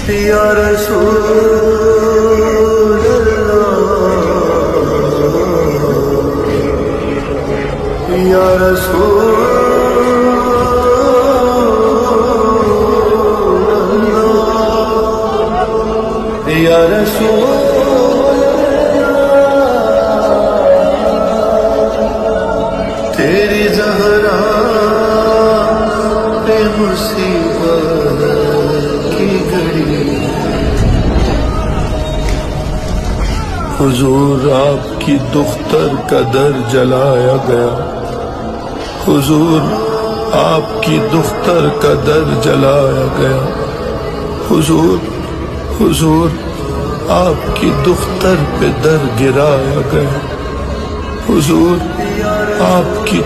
یا رسول اللہ، یا رسول اللہ، یا رسول اللہ، تیری زہرا پہ مصیبت کی گھڑی، حضور آپ کی دختر کا در جلایا گیا، حضور آپ کی دختر کا در جلایا گیا، حضور آپ کی دختر پہ در گرایا گیا، حضور آپ کی